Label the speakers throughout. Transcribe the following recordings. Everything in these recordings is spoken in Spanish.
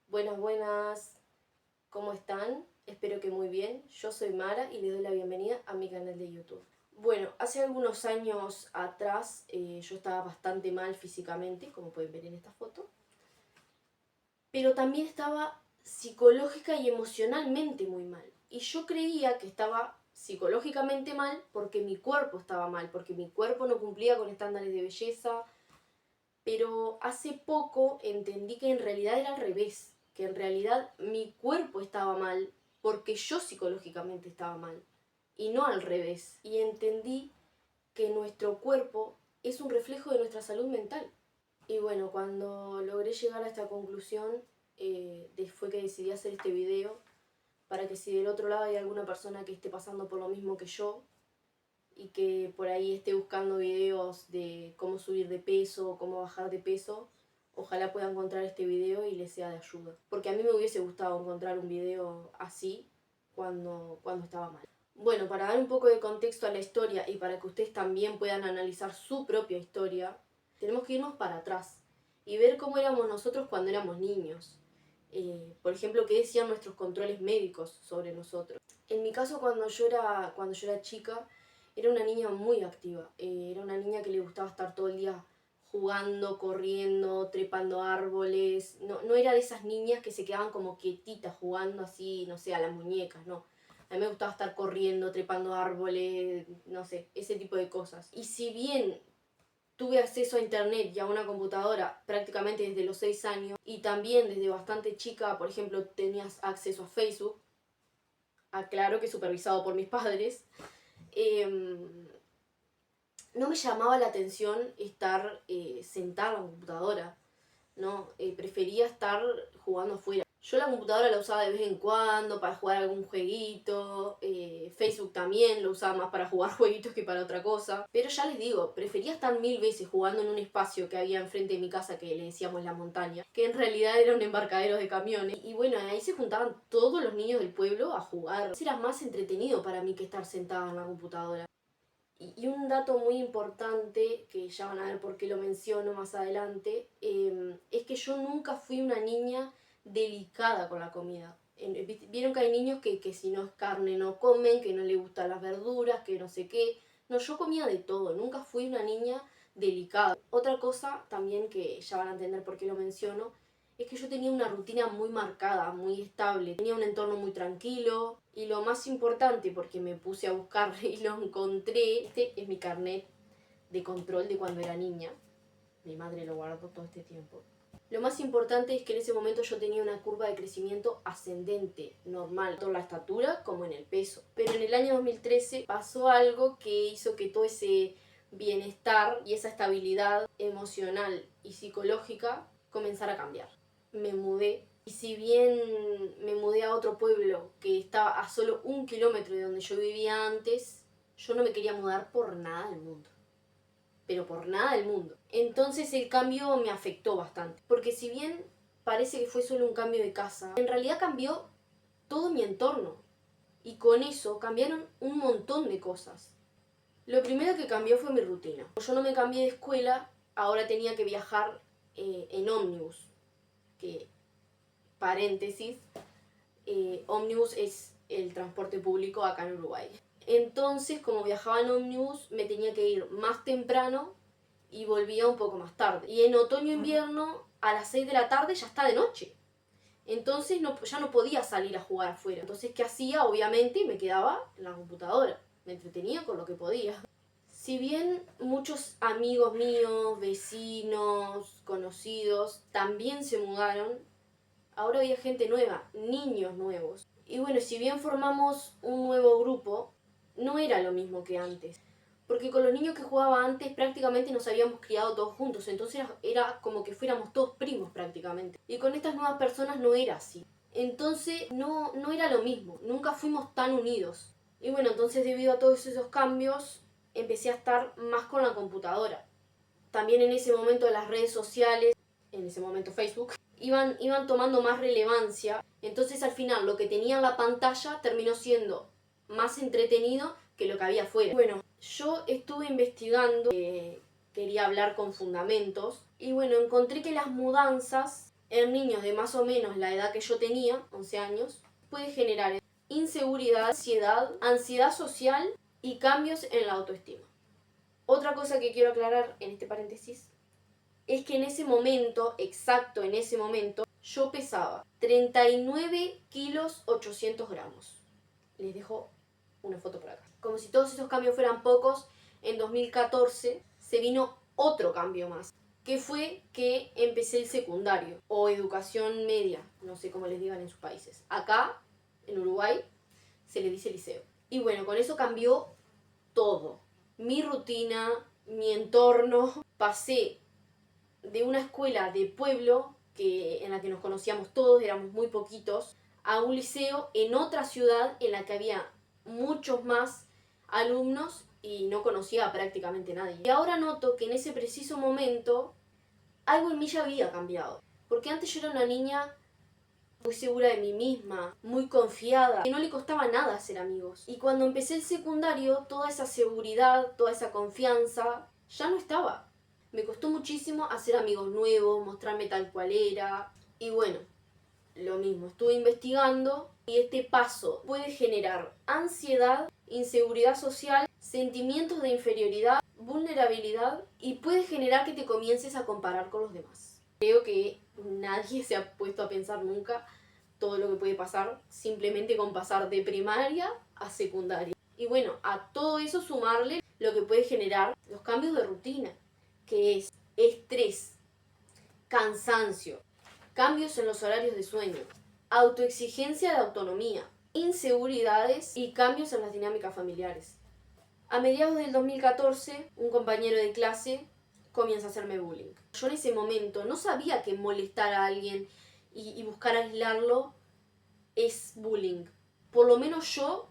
Speaker 1: Buenas, buenas, ¿cómo están? Espero que muy bien. Yo soy Mara y les doy la bienvenida a mi canal de YouTube. Bueno, hace algunos años atrás yo estaba bastante mal físicamente, como pueden ver en esta foto, pero también estaba psicológica y emocionalmente muy mal. Y yo creía que estaba psicológicamente mal porque mi cuerpo estaba mal, porque mi cuerpo no cumplía con estándares de belleza, pero hace poco entendí que en realidad era al revés, que en realidad mi cuerpo estaba mal porque yo psicológicamente estaba mal y no al revés. Y entendí que nuestro cuerpo es un reflejo de nuestra salud mental. Y bueno, cuando logré llegar a esta conclusión, fue que decidí hacer este video para que si del otro lado hay alguna persona que esté pasando por lo mismo que yo, y que por ahí esté buscando videos de cómo subir de peso o cómo bajar de peso, ojalá pueda encontrar este video y les sea de ayuda. Porque a mí me hubiese gustado encontrar un video así cuando estaba mal. Bueno, para dar un poco de contexto a la historia y para que ustedes también puedan analizar su propia historia, tenemos que irnos para atrás y ver cómo éramos nosotros cuando éramos niños. Por ejemplo, qué decían nuestros controles médicos sobre nosotros. En mi caso, cuando yo era chica, era una niña muy activa. Era una niña que le gustaba estar todo el día jugando, corriendo, trepando árboles. No era de esas niñas que se quedaban como quietitas jugando así, no sé, a las muñecas, no. A mí me gustaba estar corriendo, trepando árboles, no sé, ese tipo de cosas. Y si bien tuve acceso a internet y a una computadora prácticamente desde los 6 años, y también desde bastante chica, por ejemplo, tenías acceso a Facebook, aclaro que supervisado por mis padres, no me llamaba la atención estar sentada en la computadora, ¿no? Prefería estar jugando afuera. Yo la computadora la usaba de vez en cuando para jugar algún jueguito, Facebook también lo usaba más para jugar jueguitos que para otra cosa, pero ya les digo, prefería estar mil veces jugando en un espacio que había enfrente de mi casa que le decíamos la montaña, que en realidad era un embarcadero de camiones, y bueno, ahí se juntaban todos los niños del pueblo a jugar. Era más entretenido para mí que estar sentada en la computadora. Y un dato muy importante, que ya van a ver por qué lo menciono más adelante, es que yo nunca fui una niña delicada con la comida. Vieron que hay niños que si no es carne no comen, que no les gustan las verduras, que no sé qué. No, yo comía de todo, nunca fui una niña delicada. Otra cosa también que ya van a entender por qué lo menciono, es que yo tenía una rutina muy marcada, muy estable. Tenía un entorno muy tranquilo. Y lo más importante, porque me puse a buscar y lo encontré, este es mi carnet de control de cuando era niña. Mi madre lo guardó todo este tiempo. Lo más importante es que en ese momento yo tenía una curva de crecimiento ascendente, normal, tanto en la estatura como en el peso. Pero en el año 2013 pasó algo que hizo que todo ese bienestar y esa estabilidad emocional y psicológica comenzara a cambiar. Me mudé, y si bien me mudé a otro pueblo que estaba a solo 1 kilómetro de donde yo vivía antes, yo no me quería mudar por nada del mundo, pero por nada del mundo. Entonces el cambio me afectó bastante, porque si bien parece que fue solo un cambio de casa, en realidad cambió todo mi entorno, y con eso cambiaron un montón de cosas. Lo primero que cambió fue mi rutina. Yo no me cambié de escuela, ahora tenía que viajar en ómnibus, que, paréntesis, ómnibus es el transporte público acá en Uruguay. Entonces, como viajaba en ómnibus, me tenía que ir más temprano y volvía un poco más tarde. Y en otoño-invierno, a las 6 de la tarde ya está de noche. Entonces ya no podía salir a jugar afuera. Entonces, ¿qué hacía? Obviamente me quedaba en la computadora. Me entretenía con lo que podía. Si bien muchos amigos míos, vecinos, conocidos, también se mudaron, ahora había gente nueva, niños nuevos. Y bueno, si bien formamos un nuevo grupo, no era lo mismo que antes. Porque con los niños que jugaba antes prácticamente nos habíamos criado todos juntos, entonces era como que fuéramos todos primos prácticamente. Y con estas nuevas personas no era así. Entonces no era lo mismo, nunca fuimos tan unidos. Y bueno, entonces debido a todos esos cambios, empecé a estar más con la computadora. También en ese momento las redes sociales, en ese momento Facebook, iban tomando más relevancia. Entonces al final lo que tenía en la pantalla terminó siendo más entretenido que lo que había afuera. Bueno, yo estuve investigando, quería hablar con fundamentos, y bueno, encontré que las mudanzas en niños de más o menos la edad que yo tenía, 11 años, puede generar inseguridad, ansiedad social y cambios en la autoestima. Otra cosa que quiero aclarar en este paréntesis es que en ese momento, exacto en ese momento, yo pesaba 39 kilos 800 gramos. Les dejo una foto por acá. Como si todos esos cambios fueran pocos, en 2014 se vino otro cambio más, que fue que empecé el secundario o educación media, no sé cómo les digan en sus países. Acá, en Uruguay, se le dice liceo. Y bueno, con eso cambió todo. Mi rutina, mi entorno. Pasé de una escuela de pueblo en la que nos conocíamos todos, éramos muy poquitos, a un liceo en otra ciudad en la que había muchos más alumnos y no conocía a prácticamente nadie. Y ahora noto que en ese preciso momento algo en mí ya había cambiado. Porque antes yo era una niña muy segura de mí misma, muy confiada, que no le costaba nada hacer amigos. Y cuando empecé el secundario, toda esa seguridad, toda esa confianza, ya no estaba. Me costó muchísimo hacer amigos nuevos, mostrarme tal cual era. Y bueno, lo mismo, estuve investigando y este paso puede generar ansiedad, inseguridad social, sentimientos de inferioridad, vulnerabilidad y puede generar que te comiences a comparar con los demás. Creo que nadie se ha puesto a pensar nunca todo lo que puede pasar simplemente con pasar de primaria a secundaria. Y bueno, a todo eso sumarle lo que puede generar los cambios de rutina, que es estrés, cansancio, cambios en los horarios de sueño, autoexigencia de autonomía, inseguridades y cambios en las dinámicas familiares. A mediados del 2014, un compañero de clase comienza a hacerme bullying. Yo en ese momento no sabía que molestar a alguien y buscar aislarlo es bullying. Por lo menos yo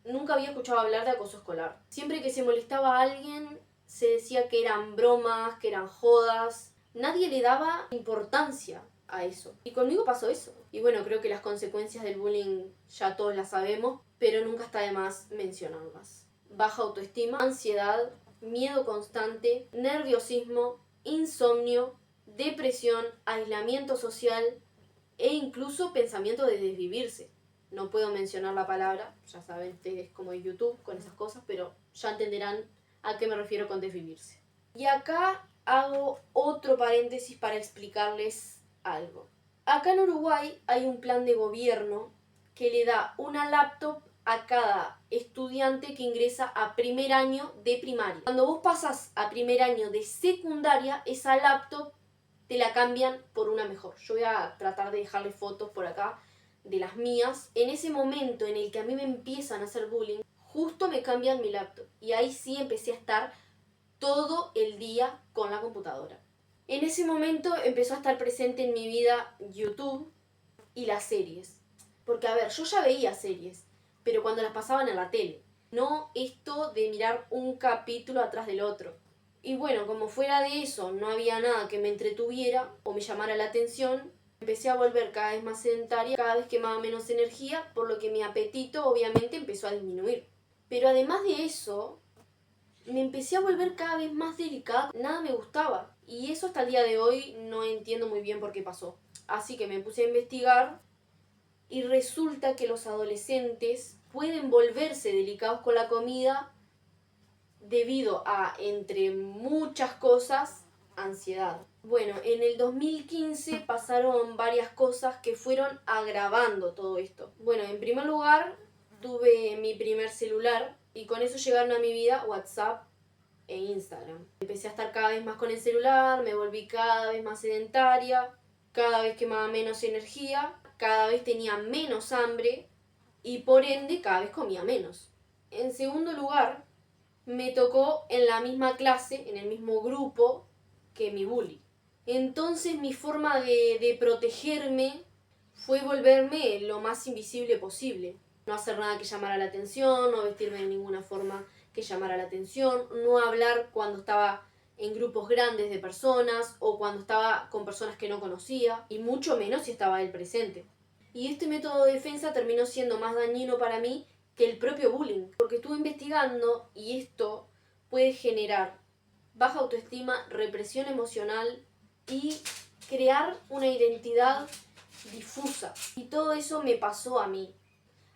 Speaker 1: nunca había escuchado hablar de acoso escolar. Siempre que se molestaba a alguien se decía que eran bromas, que eran jodas. Nadie le daba importancia a eso. Y conmigo pasó eso. Y bueno, creo que las consecuencias del bullying ya todos las sabemos, pero nunca está de más mencionarlas. Baja autoestima, ansiedad, miedo constante, nerviosismo, insomnio, depresión, aislamiento social e incluso pensamiento de desvivirse. No puedo mencionar la palabra, ya saben ustedes cómo es YouTube con esas cosas, pero ya entenderán a qué me refiero con desvivirse. Y acá hago otro paréntesis para explicarles algo. Acá en Uruguay hay un plan de gobierno que le da una laptop a cada estudiante que ingresa a primer año de primaria. Cuando vos pasas a primer año de secundaria, esa laptop te la cambian por una mejor. Yo voy a tratar de dejarles fotos por acá de las mías. En ese momento en el que a mí me empiezan a hacer bullying, justo me cambian mi laptop. Y ahí sí empecé a estar todo el día con la computadora. En ese momento empezó a estar presente en mi vida YouTube y las series. Porque a ver, yo ya veía series, pero cuando las pasaban en la tele. No esto de mirar un capítulo atrás del otro. Y bueno, como fuera de eso no había nada que me entretuviera o me llamara la atención, empecé a volver cada vez más sedentaria, cada vez quemaba menos energía, por lo que mi apetito obviamente empezó a disminuir. Pero además de eso, me empecé a volver cada vez más delicada, nada me gustaba. Y eso hasta el día de hoy no entiendo muy bien por qué pasó. Así que me puse a investigar y resulta que los adolescentes pueden volverse delicados con la comida debido a, entre muchas cosas, ansiedad. Bueno, en el 2015 pasaron varias cosas que fueron agravando todo esto. Bueno, en primer lugar, tuve mi primer celular y con eso llegaron a mi vida WhatsApp e Instagram. Empecé a estar cada vez más con el celular, me volví cada vez más sedentaria, cada vez quemaba menos energía, cada vez tenía menos hambre y por ende cada vez comía menos. En segundo lugar, me tocó en la misma clase, en el mismo grupo que mi bully. Entonces mi forma de protegerme fue volverme lo más invisible posible. No hacer nada que llamara la atención, no vestirme de ninguna forma que llamara la atención, no hablar cuando estaba en grupos grandes de personas o cuando estaba con personas que no conocía, y mucho menos si estaba él presente. Y este método de defensa terminó siendo más dañino para mí que el propio bullying, porque estuve investigando y esto puede generar baja autoestima, represión emocional y crear una identidad difusa. Y todo eso me pasó a mí.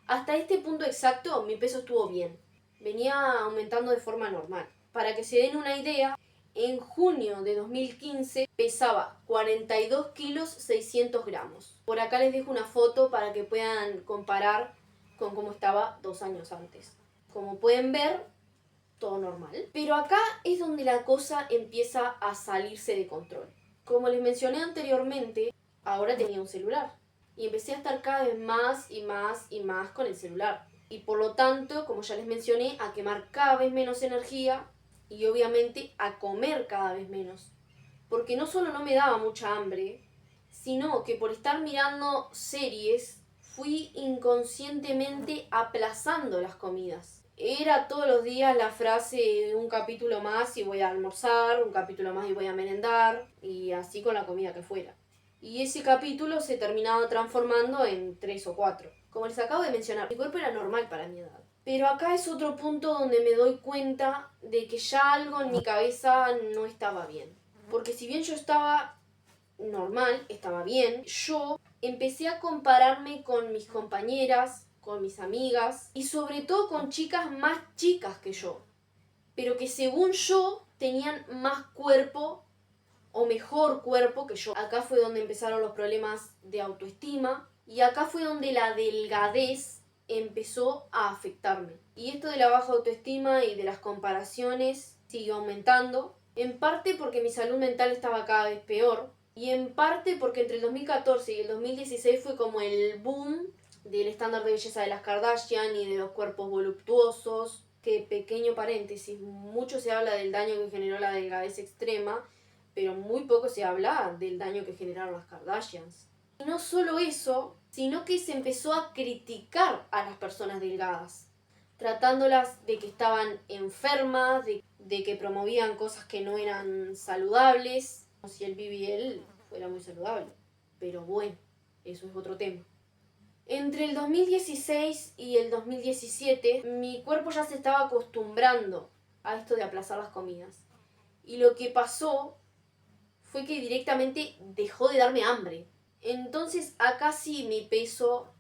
Speaker 1: Hasta este punto exacto mi peso estuvo bien. Venía aumentando de forma normal. Para que se den una idea, en junio de 2015 pesaba 42 kilos 600 gramos. Por acá les dejo una foto para que puedan comparar con cómo estaba 2 años antes. Como pueden ver, todo normal. Pero acá es donde la cosa empieza a salirse de control. Como les mencioné anteriormente, ahora tenía un celular. Y empecé a estar cada vez más y más y más con el celular. Y por lo tanto, como ya les mencioné, a quemar cada vez menos energía y obviamente a comer cada vez menos. Porque no solo no me daba mucha hambre, sino que por estar mirando series fui inconscientemente aplazando las comidas. Era todos los días la frase de un capítulo más y voy a almorzar, un capítulo más y voy a merendar, y así con la comida que fuera. Y ese capítulo se terminaba transformando en 3 o 4. Como les acabo de mencionar, mi cuerpo era normal para mi edad. Pero acá es otro punto donde me doy cuenta de que ya algo en mi cabeza no estaba bien. Porque si bien yo estaba normal, estaba bien, yo empecé a compararme con mis compañeras, con mis amigas y sobre todo con chicas más chicas que yo, pero que según yo tenían más cuerpo o mejor cuerpo que yo. Acá fue donde empezaron los problemas de autoestima y acá fue donde la delgadez empezó a afectarme. Y esto de la baja autoestima y de las comparaciones siguió aumentando, en parte porque mi salud mental estaba cada vez peor y en parte porque entre el 2014 y el 2016 fue como el boom del estándar de belleza de las Kardashian y de los cuerpos voluptuosos, que pequeño paréntesis, mucho se habla del daño que generó la delgadez extrema, pero muy poco se habla del daño que generaron las Kardashians. Y no solo eso, sino que se empezó a criticar a las personas delgadas, tratándolas de que estaban enfermas, de que promovían cosas que no eran saludables, como si el BBL fuera muy saludable. Pero bueno, eso es otro tema. Entre el 2016 y el 2017, mi cuerpo ya se estaba acostumbrando a esto de aplazar las comidas. Y lo que pasó fue que directamente dejó de darme hambre. Entonces acá sí mi peso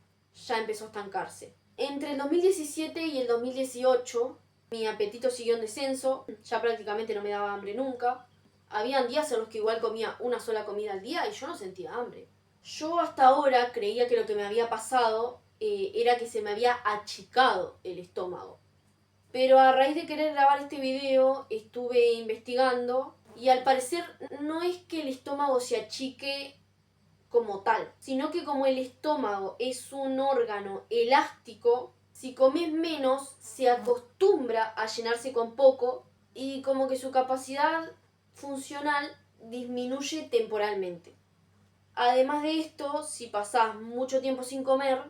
Speaker 1: ya empezó a estancarse. Entre el 2017 y el 2018 mi apetito siguió en descenso, ya prácticamente no me daba hambre nunca. Habían días en los que igual comía una sola comida al día y yo no sentía hambre. Yo hasta ahora creía que lo que me había pasado era que se me había achicado el estómago. Pero a raíz de querer grabar este video estuve investigando y al parecer no es que el estómago se achique como tal, sino que como el estómago es un órgano elástico, si comes menos se acostumbra a llenarse con poco y como que su capacidad funcional disminuye temporalmente. Además de esto, si pasás mucho tiempo sin comer,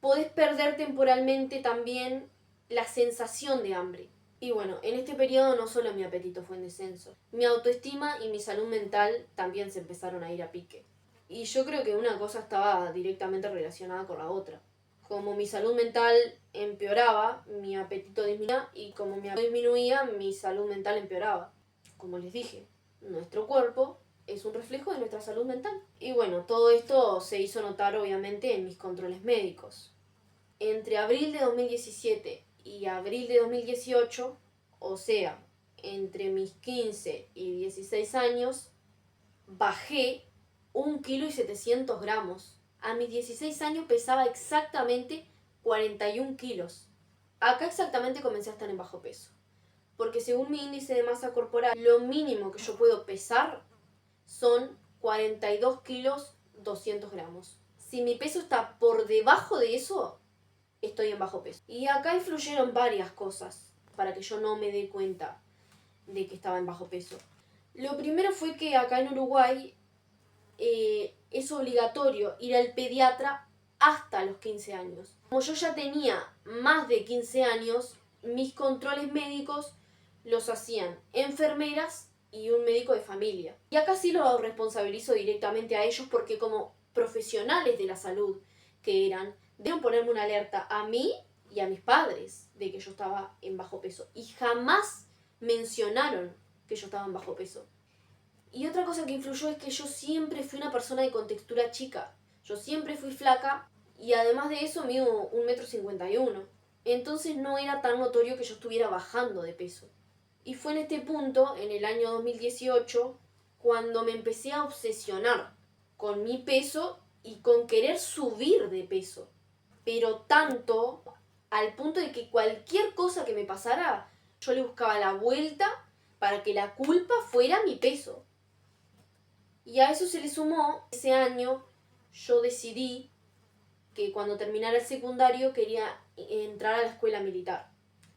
Speaker 1: podés perder temporalmente también la sensación de hambre. Y bueno, en este periodo no solo mi apetito fue en descenso, mi autoestima y mi salud mental también se empezaron a ir a pique. Y yo creo que una cosa estaba directamente relacionada con la otra. Como mi salud mental empeoraba, mi apetito disminuía y como mi apetito disminuía, mi salud mental empeoraba. Como les dije, nuestro cuerpo es un reflejo de nuestra salud mental. Y bueno, todo esto se hizo notar obviamente en mis controles médicos. Entre abril de 2017 y abril de 2018, o sea, entre mis 15 y 16 años, bajé 1,7 kg. A mis 16 años pesaba exactamente 41 kilos. Acá exactamente comencé a estar en bajo peso. Porque según mi índice de masa corporal, lo mínimo que yo puedo pesar son 42 kilos 200 gramos. Si mi peso está por debajo de eso, estoy en bajo peso. Y acá influyeron varias cosas para que yo no me dé cuenta de que estaba en bajo peso. Lo primero fue que acá en Uruguay es obligatorio ir al pediatra hasta los 15 años. Como yo ya tenía más de 15 años, mis controles médicos los hacían enfermeras y un médico de familia. Y acá sí lo responsabilizo directamente a ellos porque como profesionales de la salud que eran, debieron ponerme una alerta a mí y a mis padres de que yo estaba en bajo peso. Y jamás mencionaron que yo estaba en bajo peso. Y otra cosa que influyó es que yo siempre fui una persona de contextura chica. Yo siempre fui flaca y además de eso mido 1,51 m. Entonces no era tan notorio que yo estuviera bajando de peso. Y fue en este punto, en el año 2018, cuando me empecé a obsesionar con mi peso y con querer subir de peso. Pero tanto, al punto de que cualquier cosa que me pasara, yo le buscaba la vuelta para que la culpa fuera mi peso. Y a eso se le sumó, ese año yo decidí que cuando terminara el secundario quería entrar a la escuela militar.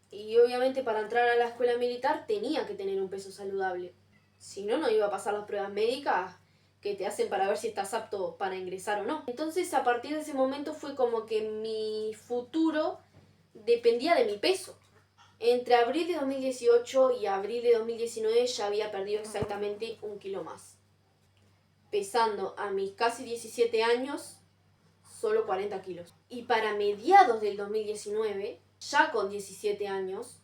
Speaker 1: Y obviamente para entrar a la escuela militar tenía que tener un peso saludable. Si no, no iba a pasar las pruebas médicas que te hacen para ver si estás apto para ingresar o no. Entonces a partir de ese momento fue como que mi futuro dependía de mi peso. Entre abril de 2018 y abril de 2019 ya había perdido exactamente 1 kilo más. Pesando a mis casi 17 años, solo 40 kilos. Y para mediados del 2019, ya con 17 años,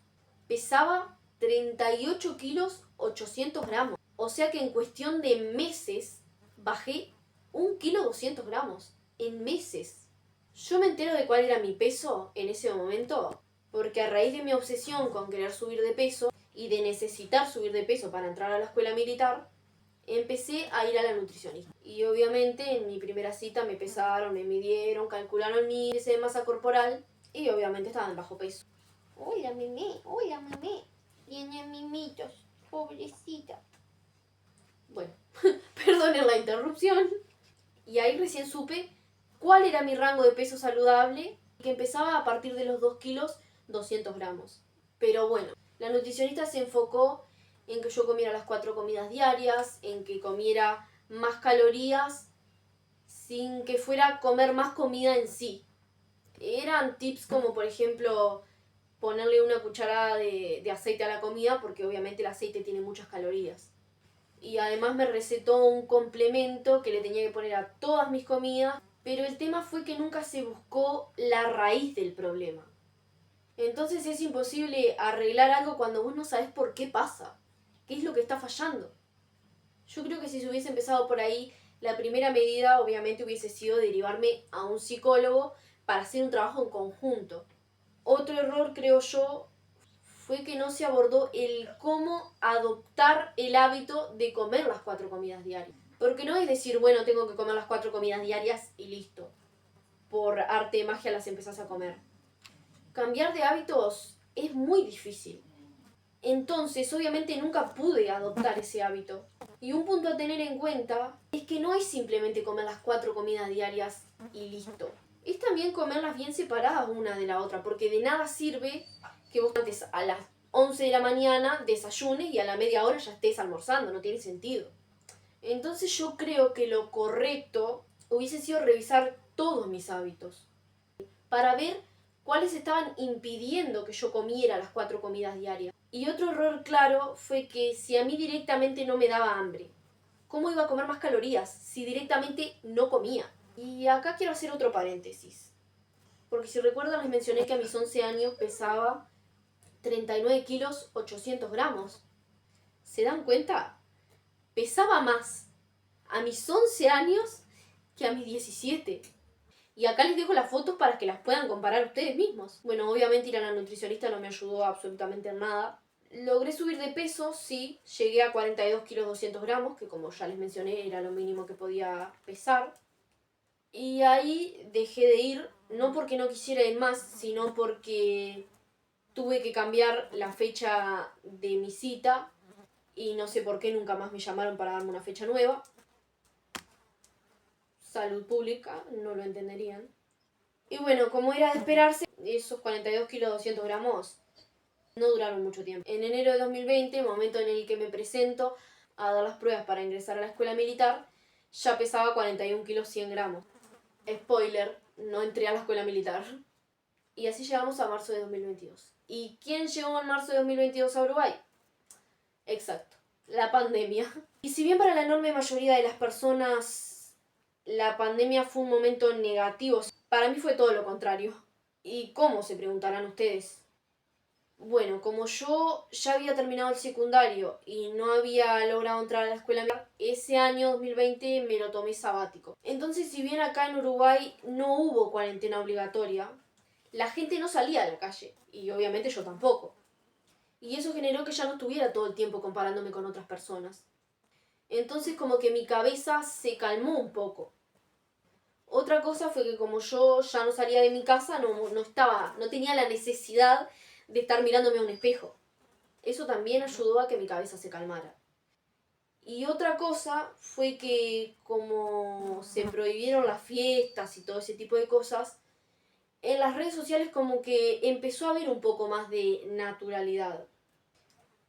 Speaker 1: pesaba 38 kilos 800 gramos. O sea que en cuestión de meses bajé 1 kilo 200 gramos. En meses. Yo me entero de cuál era mi peso en ese momento porque a raíz de mi obsesión con querer subir de peso y de necesitar subir de peso para entrar a la escuela militar, empecé a ir a la nutricionista. Y obviamente en mi primera cita me pesaron, me midieron, calcularon mi índice de masa corporal y obviamente estaba en bajo peso. Hola, mimé, hola, mimé. Tiene mimitos, pobrecita. Bueno, perdonen la interrupción. Y ahí recién supe cuál era mi rango de peso saludable, que empezaba a partir de los 2 kilos 200 gramos. Pero bueno, la nutricionista se enfocó en que yo comiera las 4 comidas diarias, en que comiera más calorías, sin que fuera a comer más comida en sí. Eran tips como, por ejemplo, ponerle una cucharada de aceite a la comida, porque obviamente el aceite tiene muchas calorías. Y además me recetó un complemento que le tenía que poner a todas mis comidas, pero el tema fue que nunca se buscó la raíz del problema. Entonces es imposible arreglar algo cuando vos no sabés por qué pasa, qué es lo que está fallando. Yo creo que si se hubiese empezado por ahí, la primera medida obviamente hubiese sido derivarme a un psicólogo para hacer un trabajo en conjunto. Otro error, creo yo, fue que no se abordó el cómo adoptar el hábito de comer las 4 comidas diarias. Porque no es decir, bueno, tengo que comer las 4 comidas diarias y listo. Por arte de magia las empezás a comer. Cambiar de hábitos es muy difícil. Entonces, obviamente nunca pude adoptar ese hábito. Y un punto a tener en cuenta es que no es simplemente comer las 4 comidas diarias y listo. Es también comerlas bien separadas una de la otra, porque de nada sirve que vos antes a las 11 de la mañana desayunes y a la media hora ya estés almorzando, no tiene sentido. Entonces yo creo que lo correcto hubiese sido revisar todos mis hábitos para ver cuáles estaban impidiendo que yo comiera las 4 comidas diarias. Y otro error claro fue que si a mí directamente no me daba hambre, ¿cómo iba a comer más calorías si directamente no comía? Y acá quiero hacer otro paréntesis. Porque si recuerdan les mencioné que a mis 11 años pesaba 39 kilos 800 gramos. ¿Se dan cuenta? Pesaba más a mis 11 años que a mis 17. Y acá les dejo las fotos para que las puedan comparar ustedes mismos. Bueno, obviamente ir a la nutricionista no me ayudó absolutamente en nada. Logré subir de peso, sí. Llegué a 42 kilos 200 gramos, que como ya les mencioné era lo mínimo que podía pesar. Y ahí dejé de ir, no porque no quisiera ir más, sino porque tuve que cambiar la fecha de mi cita y no sé por qué nunca más me llamaron para darme una fecha nueva. Salud pública, no lo entenderían. Y bueno, como era de esperarse, esos 42 kilos 200 gramos no duraron mucho tiempo. En enero de 2020, momento en el que me presento a dar las pruebas para ingresar a la escuela militar, ya pesaba 41 kilos 100 gramos. Spoiler, no entré a la escuela militar. Y así llegamos a marzo de 2022. ¿Y quién llegó en marzo de 2022 a Uruguay? Exacto, la pandemia. Y si bien para la enorme mayoría de las personas la pandemia fue un momento negativo, para mí fue todo lo contrario. ¿Y cómo, se preguntarán ustedes? Bueno, como yo ya había terminado el secundario y no había logrado entrar a la escuela, ese año 2020 me lo tomé sabático. Entonces, si bien acá en Uruguay no hubo cuarentena obligatoria, la gente no salía a la calle y obviamente yo tampoco. Y eso generó que ya no estuviera todo el tiempo comparándome con otras personas. Entonces como que mi cabeza se calmó un poco. Otra cosa fue que como yo ya no salía de mi casa, no tenía la necesidad de estar mirándome a un espejo. Eso también ayudó a que mi cabeza se calmara. Y otra cosa fue que como se prohibieron las fiestas y todo ese tipo de cosas, en las redes sociales como que empezó a haber un poco más de naturalidad.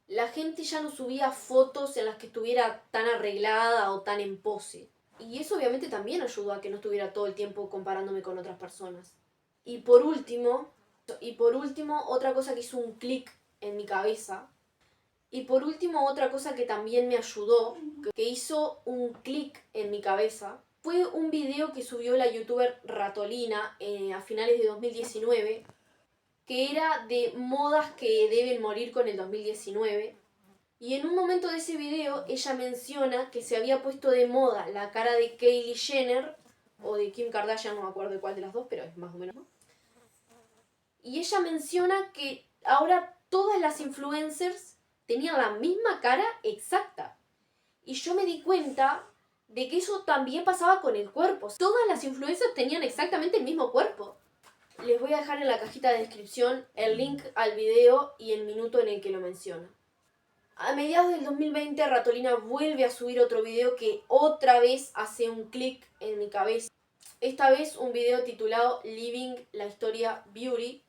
Speaker 1: La gente ya no subía fotos en las que estuviera tan arreglada o tan en pose. Y eso obviamente también ayudó a que no estuviera todo el tiempo comparándome con otras personas. Y por último, otra cosa que hizo un clic en mi cabeza. Y por último, otra cosa que también me ayudó, que hizo un clic en mi cabeza, fue un video que subió la youtuber Ratolina a finales de 2019, que era de modas que deben morir con el 2019. Y en un momento de ese video ella menciona que se había puesto de moda la cara de Kylie Jenner o de Kim Kardashian, no me acuerdo de cuál de las dos, pero es más o menos, ¿no? Y ella menciona que ahora todas las influencers tenían la misma cara exacta. Y yo me di cuenta de que eso también pasaba con el cuerpo. Todas las influencers tenían exactamente el mismo cuerpo. Les voy a dejar en la cajita de descripción el link al video y el minuto en el que lo menciona. A mediados del 2020, Ratolina vuelve a subir otro video que otra vez hace un clic en mi cabeza. Esta vez un video titulado Living la Historia Beauty,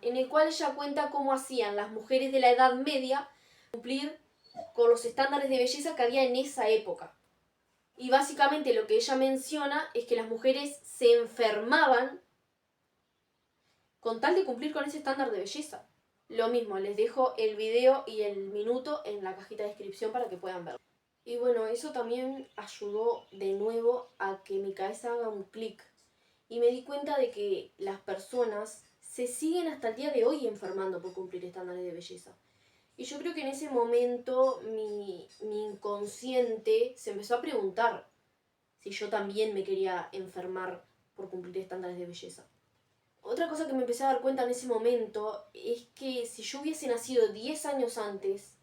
Speaker 1: en el cual ella cuenta cómo hacían las mujeres de la Edad Media cumplir con los estándares de belleza que había en esa época. Y básicamente lo que ella menciona es que las mujeres se enfermaban con tal de cumplir con ese estándar de belleza. Lo mismo, les dejo el video y el minuto en la cajita de descripción para que puedan verlo. Y bueno, eso también ayudó de nuevo a que mi cabeza haga un clic. Y me di cuenta de que las personas se siguen hasta el día de hoy enfermando por cumplir estándares de belleza. Y yo creo que en ese momento mi inconsciente se empezó a preguntar si yo también me quería enfermar por cumplir estándares de belleza. Otra cosa que me empecé a dar cuenta en ese momento es que si yo hubiese nacido 10 años antes,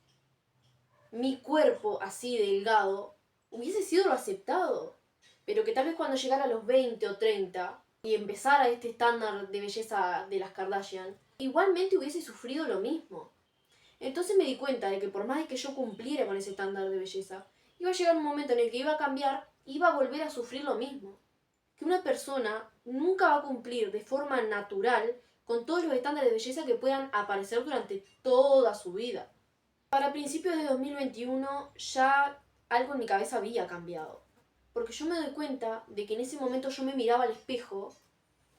Speaker 1: mi cuerpo así delgado hubiese sido lo aceptado. Pero que tal vez cuando llegara a los 20 o 30 y empezara este estándar de belleza de las Kardashian, igualmente hubiese sufrido lo mismo. Entonces me di cuenta de que por más de que yo cumpliera con ese estándar de belleza, iba a llegar un momento en el que iba a cambiar, iba a volver a sufrir lo mismo. Que una persona nunca va a cumplir de forma natural con todos los estándares de belleza que puedan aparecer durante toda su vida. Para principios de 2021 ya algo en mi cabeza había cambiado. Porque yo me doy cuenta de que en ese momento yo me miraba al espejo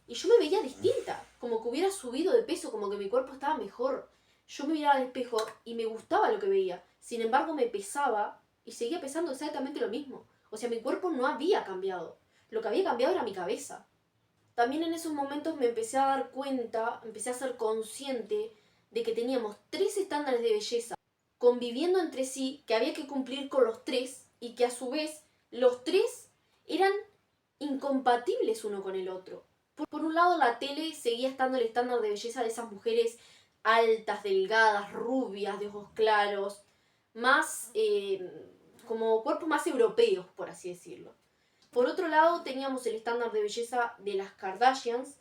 Speaker 1: y yo me veía distinta, como que hubiera subido de peso, como que mi cuerpo estaba mejor. Yo me miraba al espejo y me gustaba lo que veía. Sin embargo, me pesaba y seguía pesando exactamente lo mismo. O sea, mi cuerpo no había cambiado. Lo que había cambiado era mi cabeza. También en esos momentos me empecé a dar cuenta, empecé a ser consciente de que teníamos 3 estándares de belleza conviviendo entre sí, que había que cumplir con los 3 y que a su vez los 3 eran incompatibles uno con el otro. Por un lado, la tele seguía estando el estándar de belleza de esas mujeres altas, delgadas, rubias, de ojos claros, más como cuerpos más europeos, por así decirlo. Por otro lado, teníamos el estándar de belleza de las Kardashians,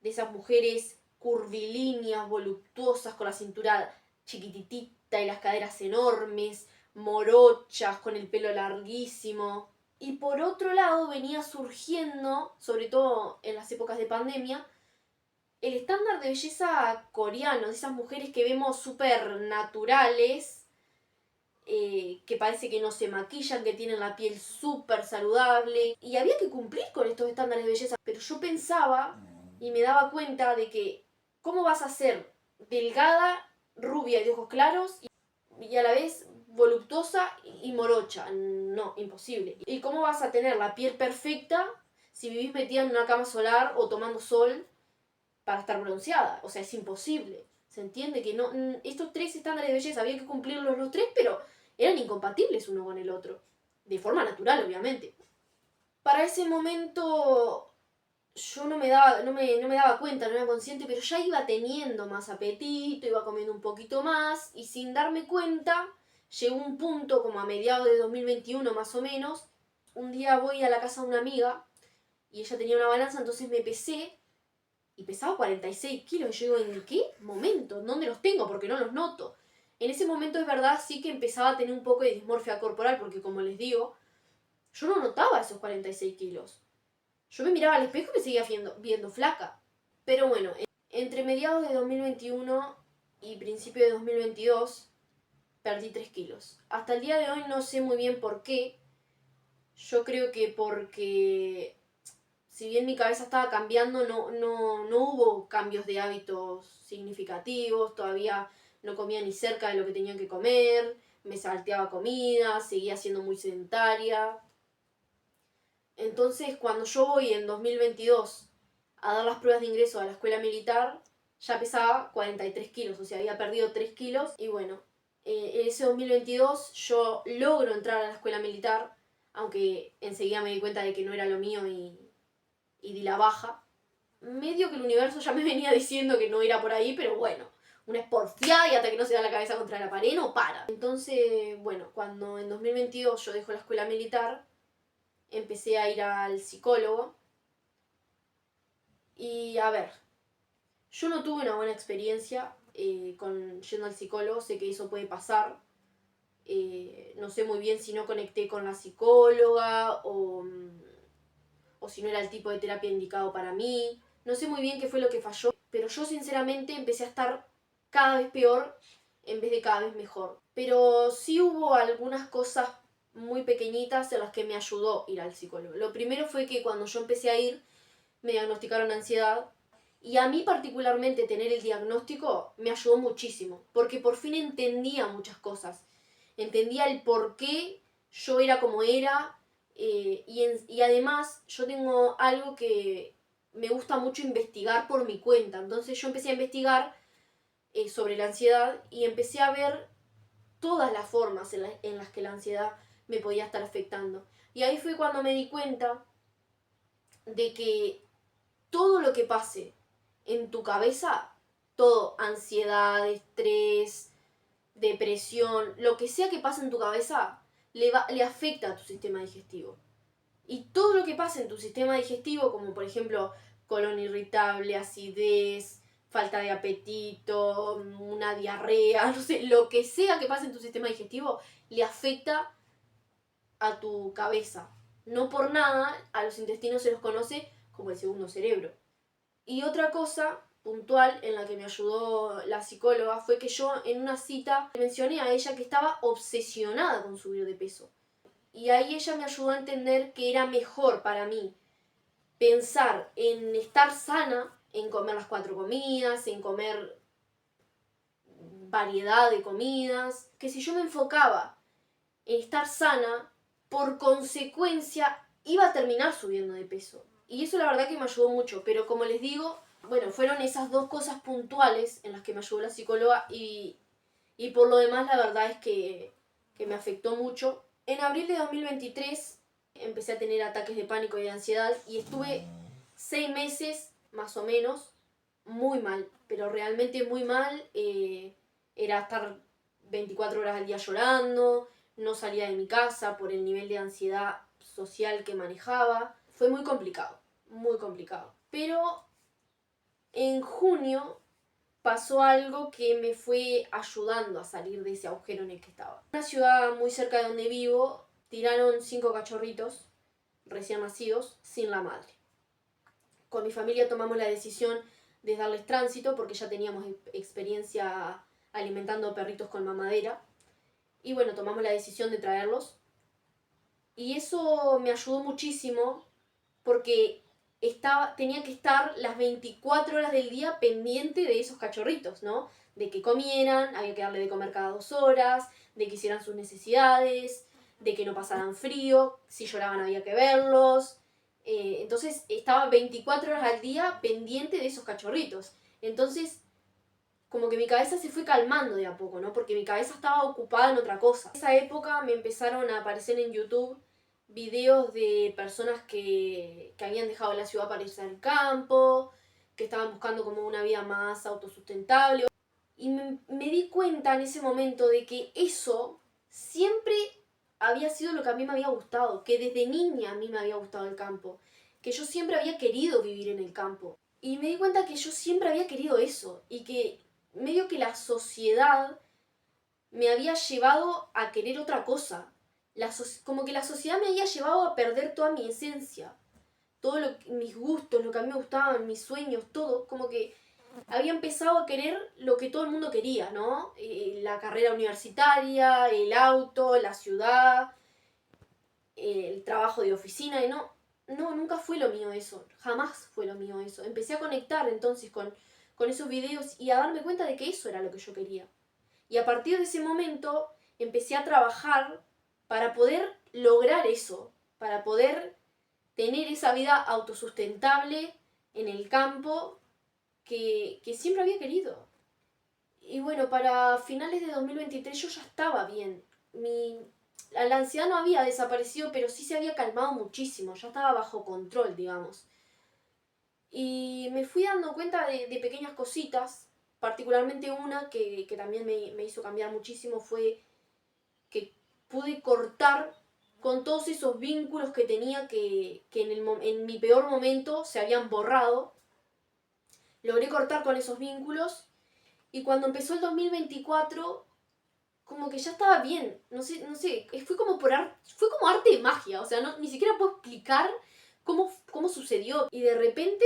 Speaker 1: de esas mujeres curvilíneas, voluptuosas, con la cintura chiquititita y las caderas enormes, morochas, con el pelo larguísimo. Y por otro lado venía surgiendo, sobre todo en las épocas de pandemia, el estándar de belleza coreano, de esas mujeres que vemos súper naturales, que parece que no se maquillan, que tienen la piel súper saludable. Y había que cumplir con estos estándares de belleza. Pero yo pensaba y me daba cuenta de que, ¿cómo vas a ser delgada, rubia y de ojos claros y a la vez voluptuosa y morocha? No, imposible. ¿Y cómo vas a tener la piel perfecta si vivís metida en una cama solar o tomando sol para estar bronceada? O sea, es imposible. ¿Se entiende? Que no, estos 3 estándares de belleza había que cumplirlos los 3, pero eran incompatibles uno con el otro. De forma natural, obviamente. Para ese momento yo no me daba cuenta, no era consciente, pero ya iba teniendo más apetito, iba comiendo un poquito más, y sin darme cuenta, llegó un punto, como a mediados de 2021 más o menos, un día voy a la casa de una amiga, y ella tenía una balanza, entonces me pesé, y pesaba 46 kilos, y yo digo, ¿en qué momento? ¿Dónde los tengo? Porque no los noto. En ese momento es verdad, sí que empezaba a tener un poco de dismorfia corporal, porque como les digo, yo no notaba esos 46 kilos. Yo me miraba al espejo y me seguía viendo flaca. Pero bueno, entre mediados de 2021 y principio de 2022 perdí 3 kilos. Hasta el día de hoy no sé muy bien por qué. Yo creo que porque si bien mi cabeza estaba cambiando, no hubo cambios de hábitos significativos. Todavía no comía ni cerca de lo que tenía que comer. Me salteaba comida, seguía siendo muy sedentaria. Entonces, cuando yo voy en 2022 a dar las pruebas de ingreso a la escuela militar, ya pesaba 43 kilos, o sea, había perdido 3 kilos. Y bueno, en ese 2022 yo logro entrar a la escuela militar, aunque enseguida me di cuenta de que no era lo mío y di la baja. Medio que el universo ya me venía diciendo que no era por ahí, pero bueno, una es porfiada y hasta que no se da la cabeza contra la pared no para. Entonces, bueno, cuando en 2022 yo dejo la escuela militar, empecé a ir al psicólogo. Y a ver, yo no tuve una buena experiencia con yendo al psicólogo, sé que eso puede pasar. No sé muy bien si no conecté con la psicóloga o si no era el tipo de terapia indicado para mí. No sé muy bien qué fue lo que falló, pero yo sinceramente empecé a estar cada vez peor en vez de cada vez mejor. Pero sí hubo algunas cosas muy pequeñitas en las que me ayudó ir al psicólogo. Lo primero fue que cuando yo empecé a ir, me diagnosticaron ansiedad. Y a mí particularmente tener el diagnóstico me ayudó muchísimo, porque por fin entendía muchas cosas. Entendía el por qué yo era como era, y además yo tengo algo que me gusta mucho investigar por mi cuenta. Entonces yo empecé a investigar sobre la ansiedad y empecé a ver todas las formas en las que la ansiedad me podía estar afectando. Y ahí fue cuando me di cuenta de que todo lo que pase en tu cabeza, todo, ansiedad, estrés, depresión, lo que sea que pase en tu cabeza, le afecta a tu sistema digestivo. Y todo lo que pasa en tu sistema digestivo, como por ejemplo colon irritable, acidez, falta de apetito, una diarrea, no sé, lo que sea que pase en tu sistema digestivo, le afecta a tu cabeza. No por nada a los intestinos se los conoce como el segundo cerebro. Y otra cosa puntual en la que me ayudó la psicóloga fue que yo en una cita mencioné a ella que estaba obsesionada con subir de peso. Y ahí ella me ayudó a entender que era mejor para mí pensar en estar sana, en comer las 4 comidas, en comer variedad de comidas, que si yo me enfocaba en estar sana, por consecuencia iba a terminar subiendo de peso. Y eso la verdad que me ayudó mucho, pero como les digo, bueno, fueron esas 2 cosas puntuales en las que me ayudó la psicóloga y por lo demás la verdad es que me afectó mucho. En abril de 2023 empecé a tener ataques de pánico y de ansiedad y estuve 6 meses más o menos muy mal, pero realmente muy mal. Era estar 24 horas al día llorando, no salía de mi casa por el nivel de ansiedad social que manejaba. Fue muy complicado, muy complicado. Pero en junio pasó algo que me fue ayudando a salir de ese agujero en el que estaba. En una ciudad muy cerca de donde vivo, tiraron 5 cachorritos recién nacidos sin la madre. Con mi familia tomamos la decisión de darles tránsito porque ya teníamos experiencia alimentando perritos con mamadera. Y bueno, tomamos la decisión de traerlos. Y eso me ayudó muchísimo porque tenía que estar las 24 horas del día pendiente de esos cachorritos, ¿no? De que comieran, había que darle de comer cada 2 horas, de que hicieran sus necesidades, de que no pasaran frío, si lloraban había que verlos. Entonces estaba 24 horas al día pendiente de esos cachorritos. Entonces como que mi cabeza se fue calmando de a poco, ¿no? Porque mi cabeza estaba ocupada en otra cosa. En esa época me empezaron a aparecer en YouTube videos de personas que habían dejado la ciudad para irse al campo, que estaban buscando como una vida más autosustentable. Y me di cuenta en ese momento de que eso siempre había sido lo que a mí me había gustado, que desde niña a mí me había gustado el campo, que yo siempre había querido vivir en el campo. Y me di cuenta que yo siempre había querido eso y que medio que la sociedad me había llevado a querer otra cosa. Como que la sociedad me había llevado a perder toda mi esencia, mis gustos, lo que a mí me gustaban, mis sueños, todo, como que había empezado a querer lo que todo el mundo quería, ¿no? La carrera universitaria, el auto, la ciudad, el trabajo de oficina, y nunca fue lo mío eso, jamás fue lo mío eso. Empecé a conectar entonces con esos videos y a darme cuenta de que eso era lo que yo quería. Y a partir de ese momento empecé a trabajar para poder lograr eso, para poder tener esa vida autosustentable en el campo que siempre había querido. Y bueno, para finales de 2023 yo ya estaba bien. La ansiedad no había desaparecido, pero sí se había calmado muchísimo, ya estaba bajo control, digamos. Y me fui dando cuenta de pequeñas cositas, particularmente una que también me hizo cambiar muchísimo fue que pude cortar con todos esos vínculos que tenía que en mi peor momento se habían borrado. Logré cortar con esos vínculos y cuando empezó el 2024 como que ya estaba bien, no sé, fue como fue como arte de magia, o sea, ni siquiera puedo explicar cómo sucedió. Y de repente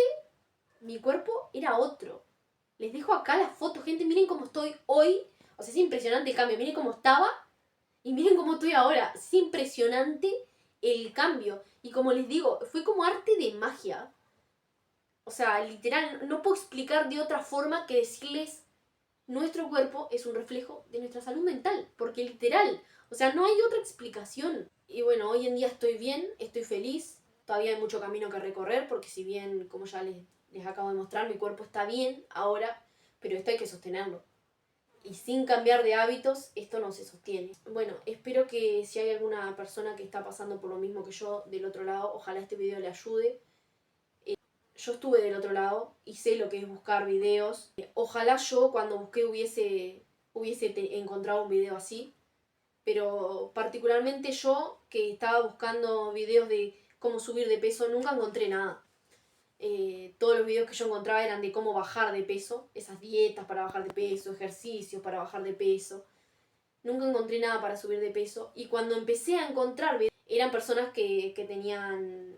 Speaker 1: mi cuerpo era otro. Les dejo acá las fotos, gente, miren cómo estoy hoy. O sea, es impresionante el cambio, miren cómo estaba y miren cómo estoy ahora. Es impresionante el cambio. Y como les digo, fue como arte de magia. O sea, literal, no puedo explicar de otra forma que decirles nuestro cuerpo es un reflejo de nuestra salud mental, porque literal, o sea, no hay otra explicación. Y bueno, hoy en día estoy bien, estoy feliz, todavía hay mucho camino que recorrer, porque si bien, como ya les acabo de mostrar, mi cuerpo está bien ahora, pero esto hay que sostenerlo. Y sin cambiar de hábitos, esto no se sostiene. Bueno, espero que si hay alguna persona que está pasando por lo mismo que yo del otro lado, ojalá este video le ayude. Yo estuve del otro lado y sé lo que es buscar videos. Ojalá yo cuando busqué hubiese encontrado un video así. Pero particularmente yo que estaba buscando videos de cómo subir de peso, nunca encontré nada. Todos los videos que yo encontraba eran de cómo bajar de peso. Esas dietas para bajar de peso, ejercicios para bajar de peso. Nunca encontré nada para subir de peso. Y cuando empecé a encontrar videos, eran personas que tenían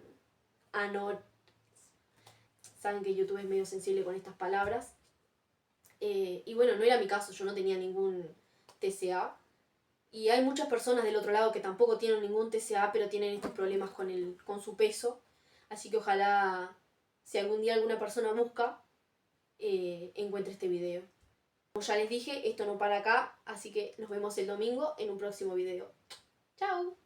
Speaker 1: saben que YouTube es medio sensible con estas palabras. Y bueno, no era mi caso, yo no tenía ningún TCA. Y hay muchas personas del otro lado que tampoco tienen ningún TCA, pero tienen estos problemas con su peso. Así que ojalá, si algún día alguna persona busca, encuentre este video. Como ya les dije, esto no para acá, así que nos vemos el domingo en un próximo video. ¡Chao!